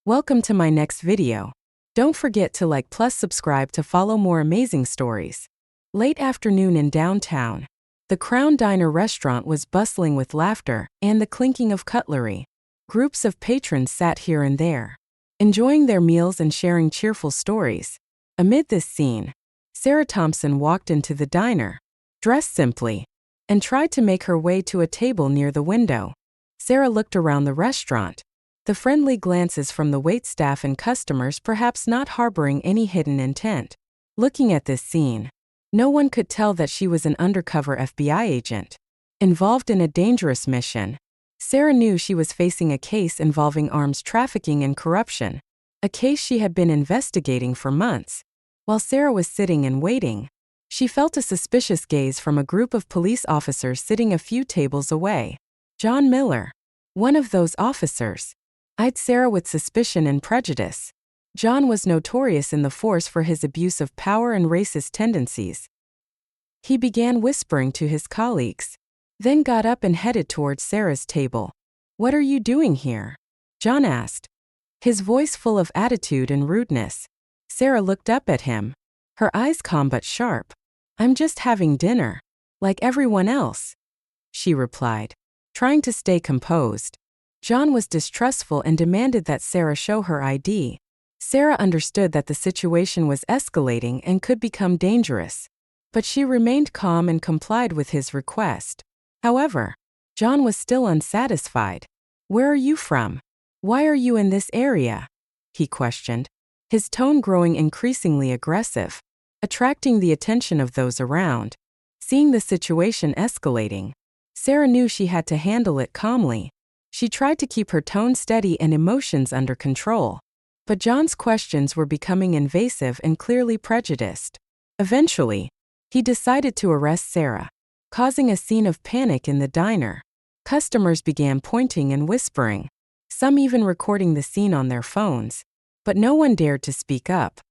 Welcome to my next video. Don't forget to like plus subscribe to follow more amazing stories. Late afternoon in downtown. The Crown Diner restaurant was bustling with laughter and the clinking of cutlery. Groups of patrons sat here and there, enjoying their meals and sharing cheerful stories. Amid this scene, Sarah Thompson walked into the diner, dressed simply, and tried to make her way to a table near the window. Sarah looked around the restaurant, the friendly glances from the waitstaff and customers perhaps not harboring any hidden intent. Looking at this scene, no one could tell that she was an undercover FBI agent, involved in a dangerous mission. Sarah knew she was facing a case involving arms trafficking and corruption, a case she had been investigating for months. While Sarah was sitting and waiting, she felt a suspicious gaze from a group of police officers sitting a few tables away. John Miller, one of those officers, eyed Sarah with suspicion and prejudice. John was notorious in the force for his abuse of power and racist tendencies. He began whispering to his colleagues, then got up and headed towards Sarah's table. "What are you doing here?" John asked, his voice full of attitude and rudeness. Sarah looked up at him, her eyes calm but sharp. "I'm just having dinner, like everyone else," she replied, trying to stay composed. John was distrustful and demanded that Sarah show her ID. Sarah understood that the situation was escalating and could become dangerous, but she remained calm and complied with his request. However, John was still unsatisfied. "Where are you from? Why are you in this area?" he questioned, his tone growing increasingly aggressive, attracting the attention of those around. Seeing the situation escalating, Sarah knew she had to handle it calmly. She tried to keep her tone steady and emotions under control, but John's questions were becoming invasive and clearly prejudiced. Eventually, he decided to arrest Sarah, causing a scene of panic in the diner. Customers began pointing and whispering, some even recording the scene on their phones, but no one dared to speak up.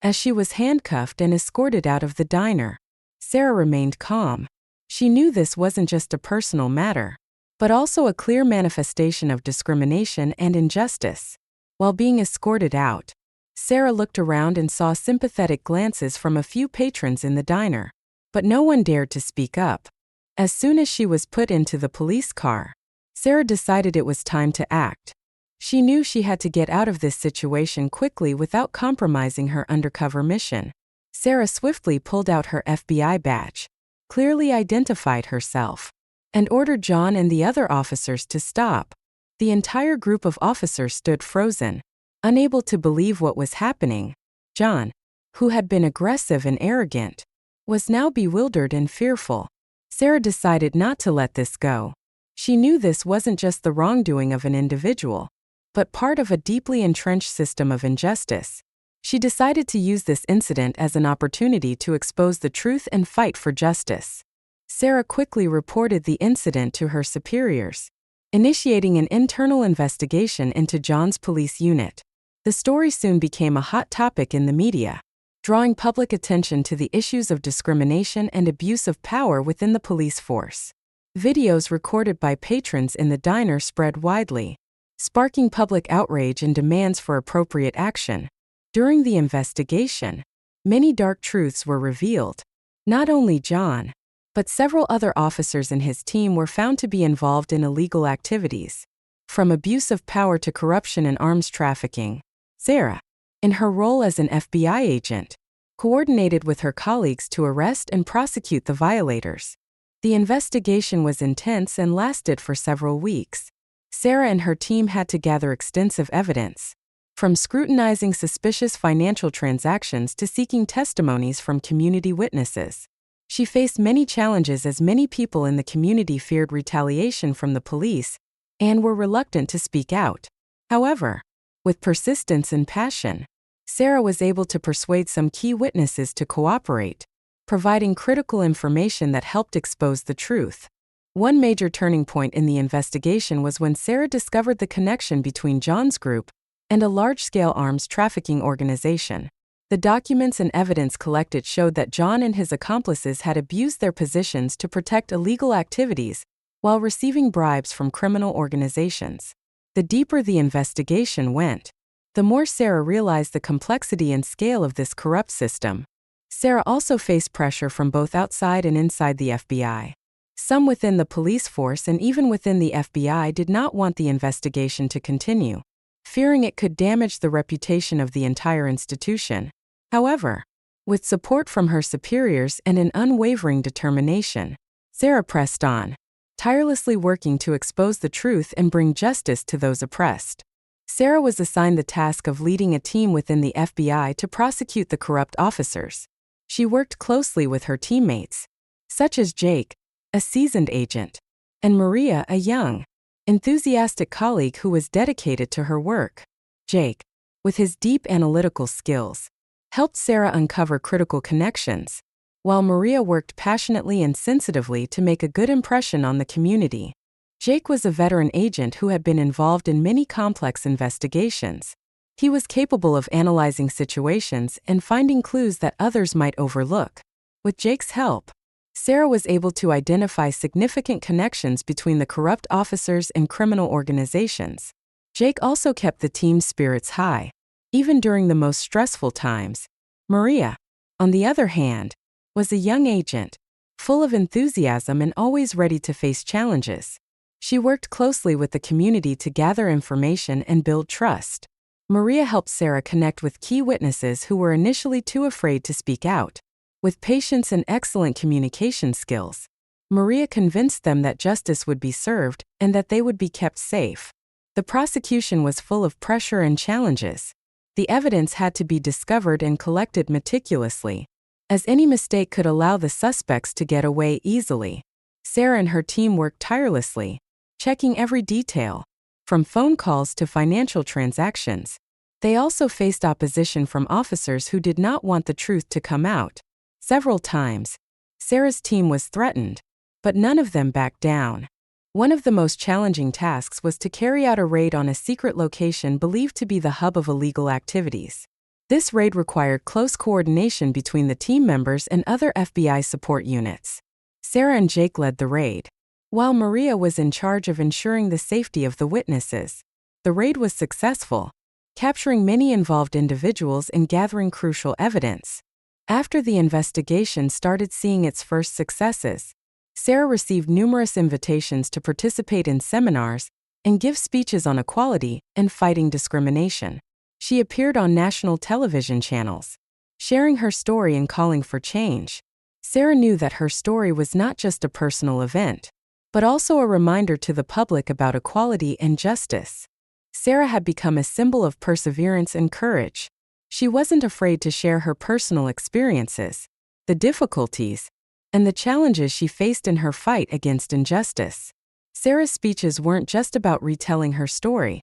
As she was handcuffed and escorted out of the diner, Sarah remained calm. She knew this wasn't just a personal matter, but also a clear manifestation of discrimination and injustice. While being escorted out, Sarah looked around and saw sympathetic glances from a few patrons in the diner, but no one dared to speak up. As soon as she was put into the police car, Sarah decided it was time to act. She knew she had to get out of this situation quickly without compromising her undercover mission. Sarah swiftly pulled out her FBI badge, clearly identified herself, and ordered John and the other officers to stop. The entire group of officers stood frozen, unable to believe what was happening. John, who had been aggressive and arrogant, was now bewildered and fearful. Sarah decided not to let this go. She knew this wasn't just the wrongdoing of an individual, but part of a deeply entrenched system of injustice. She decided to use this incident as an opportunity to expose the truth and fight for justice. Sarah quickly reported the incident to her superiors, initiating an internal investigation into John's police unit. The story soon became a hot topic in the media, drawing public attention to the issues of discrimination and abuse of power within the police force. Videos recorded by patrons in the diner spread widely, sparking public outrage and demands for appropriate action. During the investigation, many dark truths were revealed. Not only John, but several other officers in his team were found to be involved in illegal activities, from abuse of power to corruption and arms trafficking. Sarah, in her role as an FBI agent, coordinated with her colleagues to arrest and prosecute the violators. The investigation was intense and lasted for several weeks. Sarah and her team had to gather extensive evidence, from scrutinizing suspicious financial transactions to seeking testimonies from community witnesses. She faced many challenges as many people in the community feared retaliation from the police and were reluctant to speak out. However, with persistence and passion, Sarah was able to persuade some key witnesses to cooperate, providing critical information that helped expose the truth. One major turning point in the investigation was when Sarah discovered the connection between John's group and a large-scale arms trafficking organization. The documents and evidence collected showed that John and his accomplices had abused their positions to protect illegal activities while receiving bribes from criminal organizations. The deeper the investigation went, The more Sarah realized the complexity and scale of this corrupt system, Sarah also faced pressure from both outside and inside the FBI. Some within the police force and even within the FBI did not want the investigation to continue, fearing it could damage the reputation of the entire institution. However, with support from her superiors and an unwavering determination, Sarah pressed on, tirelessly working to expose the truth and bring justice to those oppressed. Sarah was assigned the task of leading a team within the FBI to prosecute the corrupt officers. She worked closely with her teammates, such as Jake, a seasoned agent, and Maria, a young, enthusiastic colleague who was dedicated to her work. Jake, with his deep analytical skills, helped Sarah uncover critical connections, while Maria worked passionately and sensitively to make a good impression on the community. Jake was a veteran agent who had been involved in many complex investigations. He was capable of analyzing situations and finding clues that others might overlook. With Jake's help, Sarah was able to identify significant connections between the corrupt officers and criminal organizations. Jake also kept the team's spirits high, even during the most stressful times. Maria, on the other hand, was a young agent, full of enthusiasm and always ready to face challenges. She worked closely with the community to gather information and build trust. Maria helped Sarah connect with key witnesses who were initially too afraid to speak out. With patience and excellent communication skills, Maria convinced them that justice would be served and that they would be kept safe. The prosecution was full of pressure and challenges. The evidence had to be discovered and collected meticulously, as any mistake could allow the suspects to get away easily. Sarah and her team worked tirelessly, checking every detail, from phone calls to financial transactions. They also faced opposition from officers who did not want the truth to come out. Several times, Sarah's team was threatened, but none of them backed down. One of the most challenging tasks was to carry out a raid on a secret location believed to be the hub of illegal activities. This raid required close coordination between the team members and other FBI support units. Sarah and Jake led the raid, while Maria was in charge of ensuring the safety of the witnesses. The raid was successful, capturing many involved individuals and gathering crucial evidence. After the investigation started seeing its first successes, Sarah received numerous invitations to participate in seminars and give speeches on equality and fighting discrimination. She appeared on national television channels, sharing her story and calling for change. Sarah knew that her story was not just a personal event, but also a reminder to the public about equality and justice. Sarah had become a symbol of perseverance and courage. She wasn't afraid to share her personal experiences, the difficulties, and the challenges she faced in her fight against injustice. Sarah's speeches weren't just about retelling her story.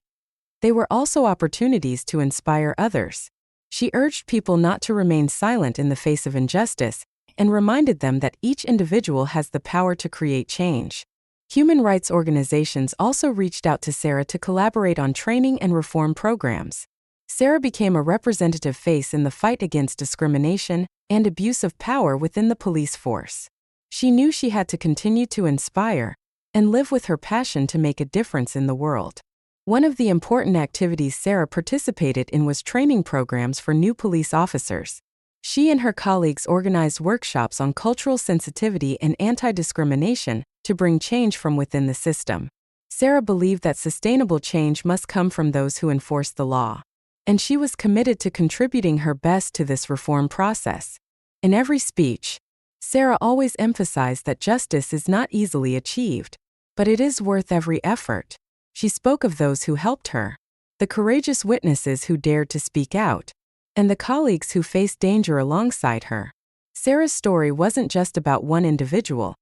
They were also opportunities to inspire others. She urged people not to remain silent in the face of injustice and reminded them that each individual has the power to create change. Human rights organizations also reached out to Sarah to collaborate on training and reform programs. Sarah became a representative face in the fight against discrimination and abuse of power within the police force. She knew she had to continue to inspire and live with her passion to make a difference in the world. One of the important activities Sarah participated in was training programs for new police officers. She and her colleagues organized workshops on cultural sensitivity and anti-discrimination to bring change from within the system. Sarah believed that sustainable change must come from those who enforce the law, and she was committed to contributing her best to this reform process. In every speech, Sarah always emphasized that justice is not easily achieved, but it is worth every effort. She spoke of those who helped her, the courageous witnesses who dared to speak out, and the colleagues who faced danger alongside her. Sarah's story wasn't just about one individual.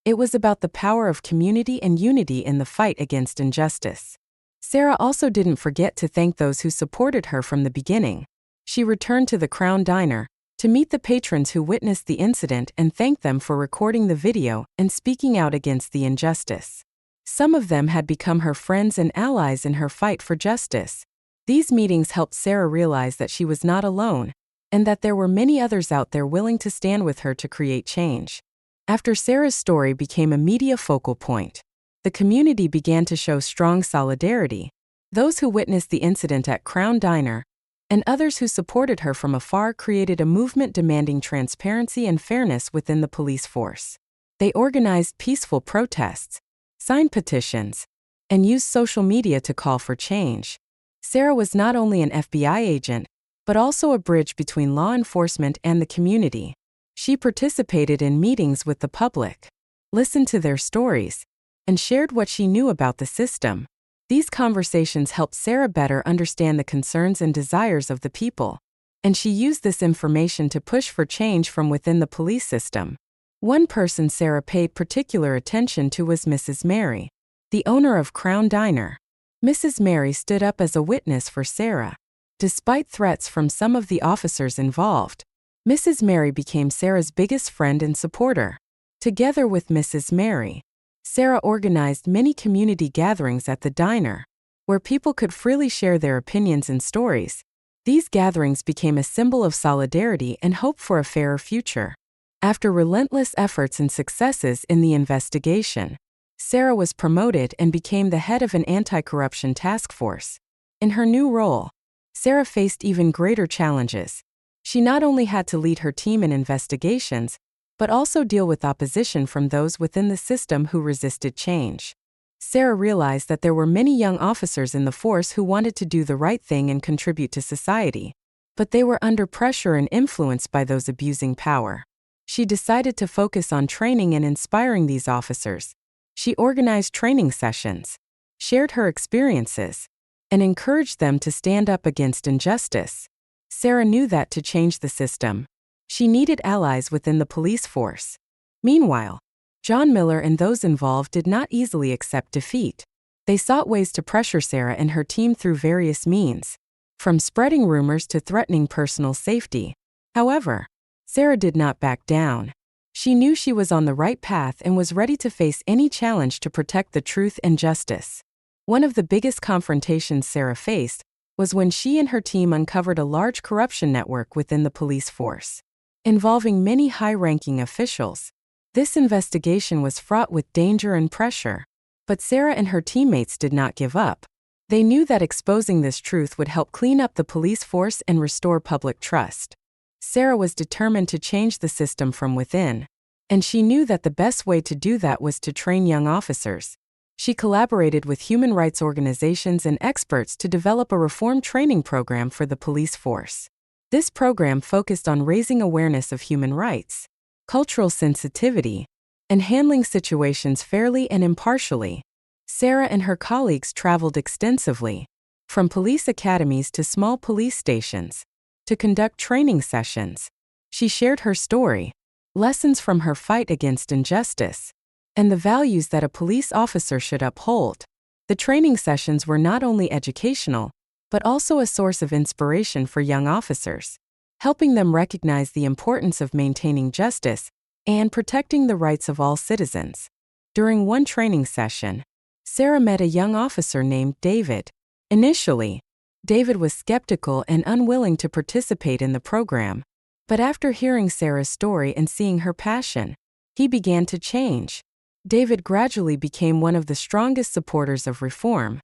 It was about the power of community and unity in the fight against injustice. Sarah also didn't forget to thank those who supported her from the beginning. She returned to the Crown Diner to meet the patrons who witnessed the incident and thank them for recording the video and speaking out against the injustice. Some of them had become her friends and allies in her fight for justice. These meetings helped Sarah realize that she was not alone, and that there were many others out there willing to stand with her to create change. After Sarah's story became a media focal point, the community began to show strong solidarity. Those who witnessed the incident at Crown Diner and others who supported her from afar created a movement demanding transparency and fairness within the police force. They organized peaceful protests, signed petitions, and used social media to call for change. Sarah was not only an FBI agent, but also a bridge between law enforcement and the community. She participated in meetings with the public, listened to their stories, and shared what she knew about the system. These conversations helped Sarah better understand the concerns and desires of the people, and she used this information to push for change from within the police system. One person Sarah paid particular attention to was Mrs. Mary, the owner of Crown Diner. Mrs. Mary stood up as a witness for Sarah. Despite threats from some of the officers involved, Mrs. Mary became Sarah's biggest friend and supporter. Together with Mrs. Mary, Sarah organized many community gatherings at the diner, where people could freely share their opinions and stories. These gatherings became a symbol of solidarity and hope for a fairer future. After relentless efforts and successes in the investigation, Sarah was promoted and became the head of an anti-corruption task force. In her new role, Sarah faced even greater challenges. She not only had to lead her team in investigations, but also deal with opposition from those within the system who resisted change. Sarah realized that there were many young officers in the force who wanted to do the right thing and contribute to society, but they were under pressure and influenced by those abusing power. She decided to focus on training and inspiring these officers. She organized training sessions, shared her experiences, and encouraged them to stand up against injustice. Sarah knew that to change the system, she needed allies within the police force. Meanwhile, John Miller and those involved did not easily accept defeat. They sought ways to pressure Sarah and her team through various means, from spreading rumors to threatening personal safety. However, Sarah did not back down. She knew she was on the right path and was ready to face any challenge to protect the truth and justice. One of the biggest confrontations Sarah faced was when she and her team uncovered a large corruption network within the police force, involving many high-ranking officials. This investigation was fraught with danger and pressure, but Sarah and her teammates did not give up. They knew that exposing this truth would help clean up the police force and restore public trust. Sarah was determined to change the system from within, and she knew that the best way to do that was to train young officers. She collaborated with human rights organizations and experts to develop a reform training program for the police force. This program focused on raising awareness of human rights, cultural sensitivity, and handling situations fairly and impartially. Sarah and her colleagues traveled extensively, from police academies to small police stations, to conduct training sessions. She shared her story, lessons from her fight against injustice, and the values that a police officer should uphold. The training sessions were not only educational, but also a source of inspiration for young officers, helping them recognize the importance of maintaining justice and protecting the rights of all citizens. During one training session, Sarah met a young officer named David. Initially, David was skeptical and unwilling to participate in the program, but after hearing Sarah's story and seeing her passion, he began to change. David gradually became one of the strongest supporters of reform.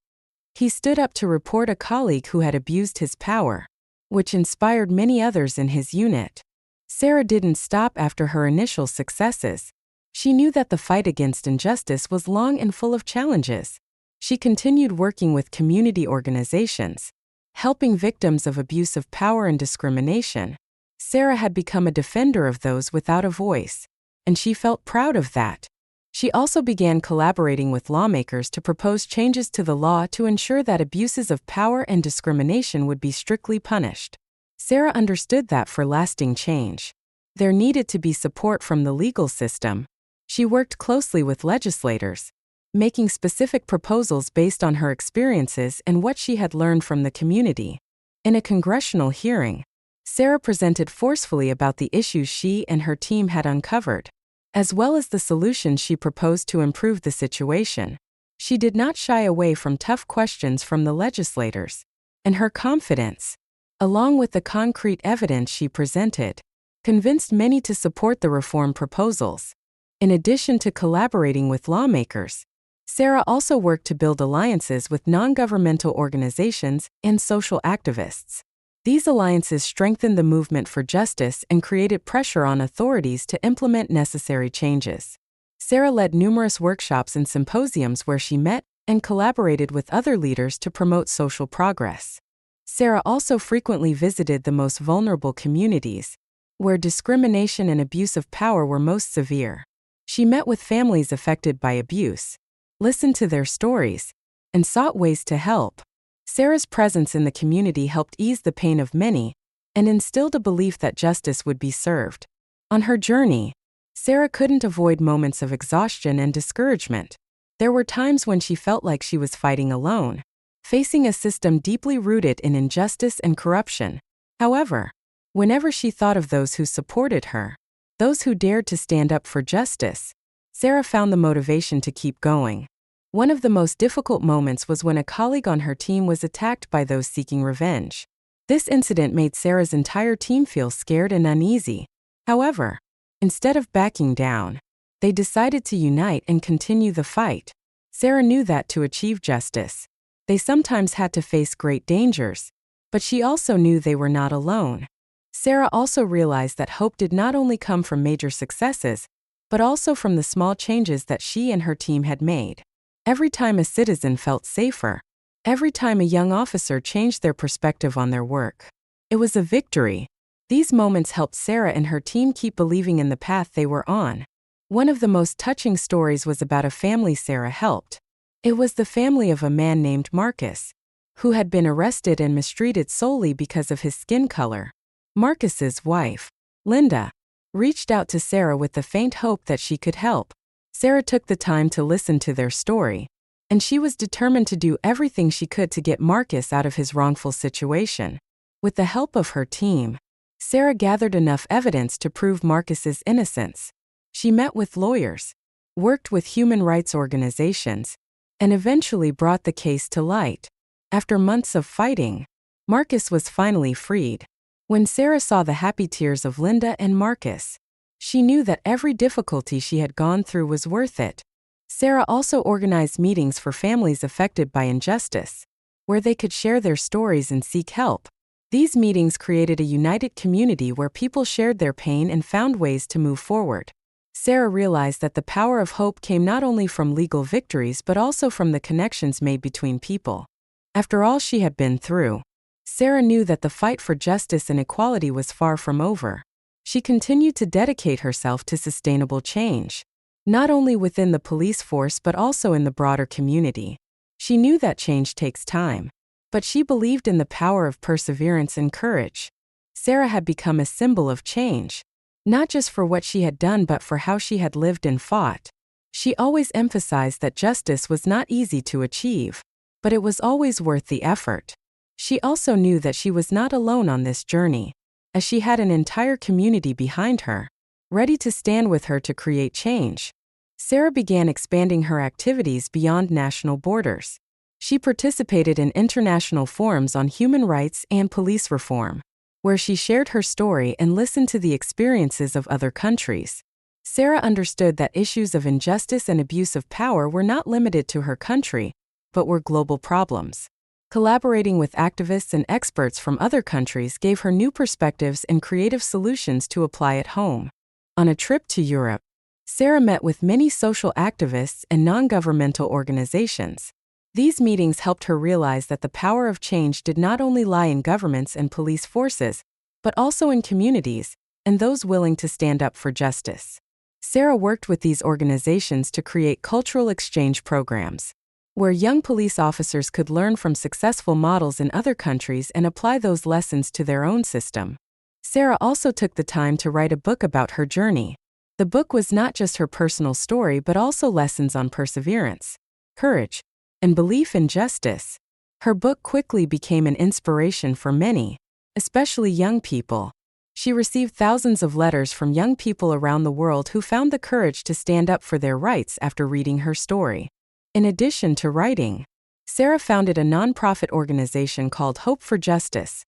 He stood up to report a colleague who had abused his power, which inspired many others in his unit. Sarah didn't stop after her initial successes. She knew that the fight against injustice was long and full of challenges. She continued working with community organizations, helping victims of abuse of power and discrimination. Sarah had become a defender of those without a voice, and she felt proud of that. She also began collaborating with lawmakers to propose changes to the law to ensure that abuses of power and discrimination would be strictly punished. Sarah understood that for lasting change, there needed to be support from the legal system. She worked closely with legislators, making specific proposals based on her experiences and what she had learned from the community. In a congressional hearing, Sarah presented forcefully about the issues she and her team had uncovered, as well as the solutions she proposed to improve the situation. She did not shy away from tough questions from the legislators, and her confidence, along with the concrete evidence she presented, convinced many to support the reform proposals. In addition to collaborating with lawmakers, Sarah also worked to build alliances with non-governmental organizations and social activists. These alliances strengthened the movement for justice and created pressure on authorities to implement necessary changes. Sarah led numerous workshops and symposiums where she met and collaborated with other leaders to promote social progress. Sarah also frequently visited the most vulnerable communities, where discrimination and abuse of power were most severe. She met with families affected by abuse, listened to their stories, and sought ways to help. Sarah's presence in the community helped ease the pain of many and instilled a belief that justice would be served. On her journey, Sarah couldn't avoid moments of exhaustion and discouragement. There were times when she felt like she was fighting alone, facing a system deeply rooted in injustice and corruption. However, whenever she thought of those who supported her, those who dared to stand up for justice, Sarah found the motivation to keep going. One of the most difficult moments was when a colleague on her team was attacked by those seeking revenge. This incident made Sarah's entire team feel scared and uneasy. However, instead of backing down, they decided to unite and continue the fight. Sarah knew that to achieve justice, they sometimes had to face great dangers, but she also knew they were not alone. Sarah also realized that hope did not only come from major successes, but also from the small changes that she and her team had made. Every time a citizen felt safer, every time a young officer changed their perspective on their work, it was a victory. These moments helped Sarah and her team keep believing in the path they were on. One of the most touching stories was about a family Sarah helped. It was the family of a man named Marcus, who had been arrested and mistreated solely because of his skin color. Marcus's wife, Linda, reached out to Sarah with the faint hope that she could help. Sarah took the time to listen to their story, and she was determined to do everything she could to get Marcus out of his wrongful situation. With the help of her team, Sarah gathered enough evidence to prove Marcus's innocence. She met with lawyers, worked with human rights organizations, and eventually brought the case to light. After months of fighting, Marcus was finally freed. When Sarah saw the happy tears of Linda and Marcus, she knew that every difficulty she had gone through was worth it. Sarah also organized meetings for families affected by injustice, where they could share their stories and seek help. These meetings created a united community where people shared their pain and found ways to move forward. Sarah realized that the power of hope came not only from legal victories but also from the connections made between people. After all she had been through, Sarah knew that the fight for justice and equality was far from over. She continued to dedicate herself to sustainable change, not only within the police force but also in the broader community. She knew that change takes time, but she believed in the power of perseverance and courage. Sarah had become a symbol of change, not just for what she had done but for how she had lived and fought. She always emphasized that justice was not easy to achieve, but it was always worth the effort. She also knew that she was not alone on this journey, as she had an entire community behind her, ready to stand with her to create change. Sarah began expanding her activities beyond national borders. She participated in international forums on human rights and police reform, where she shared her story and listened to the experiences of other countries. Sarah understood that issues of injustice and abuse of power were not limited to her country, but were global problems. Collaborating with activists and experts from other countries gave her new perspectives and creative solutions to apply at home. On a trip to Europe, Sarah met with many social activists and non-governmental organizations. These meetings helped her realize that the power of change did not only lie in governments and police forces, but also in communities and those willing to stand up for justice. Sarah worked with these organizations to create cultural exchange programs, where young police officers could learn from successful models in other countries and apply those lessons to their own system. Sarah also took the time to write a book about her journey. The book was not just her personal story but also lessons on perseverance, courage, and belief in justice. Her book quickly became an inspiration for many, especially young people. She received thousands of letters from young people around the world who found the courage to stand up for their rights after reading her story. In addition to writing, Sarah founded a nonprofit organization called Hope for Justice,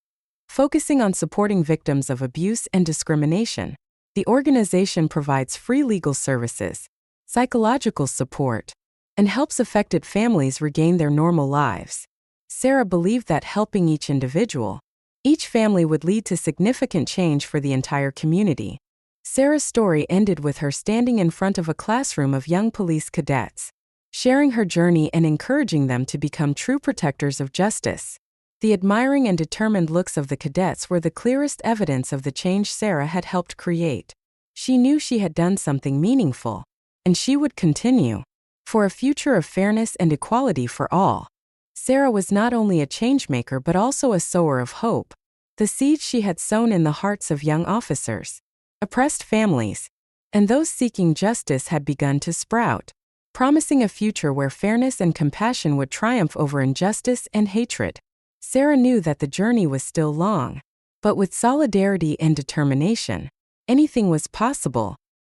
focusing on supporting victims of abuse and discrimination. The organization provides free legal services, psychological support, and helps affected families regain their normal lives. Sarah believed that helping each family would lead to significant change for the entire community. Sarah's story ended with her standing in front of a classroom of young police cadets, sharing her journey and encouraging them to become true protectors of justice. The admiring and determined looks of the cadets were the clearest evidence of the change Sarah had helped create. She knew she had done something meaningful, and she would continue, for a future of fairness and equality for all. Sarah was not only a changemaker but also a sower of hope. The seeds she had sown in the hearts of young officers, oppressed families, and those seeking justice had begun to sprout, promising a future where fairness and compassion would triumph over injustice and hatred. Sarah knew that the journey was still long, but with solidarity and determination, anything was possible.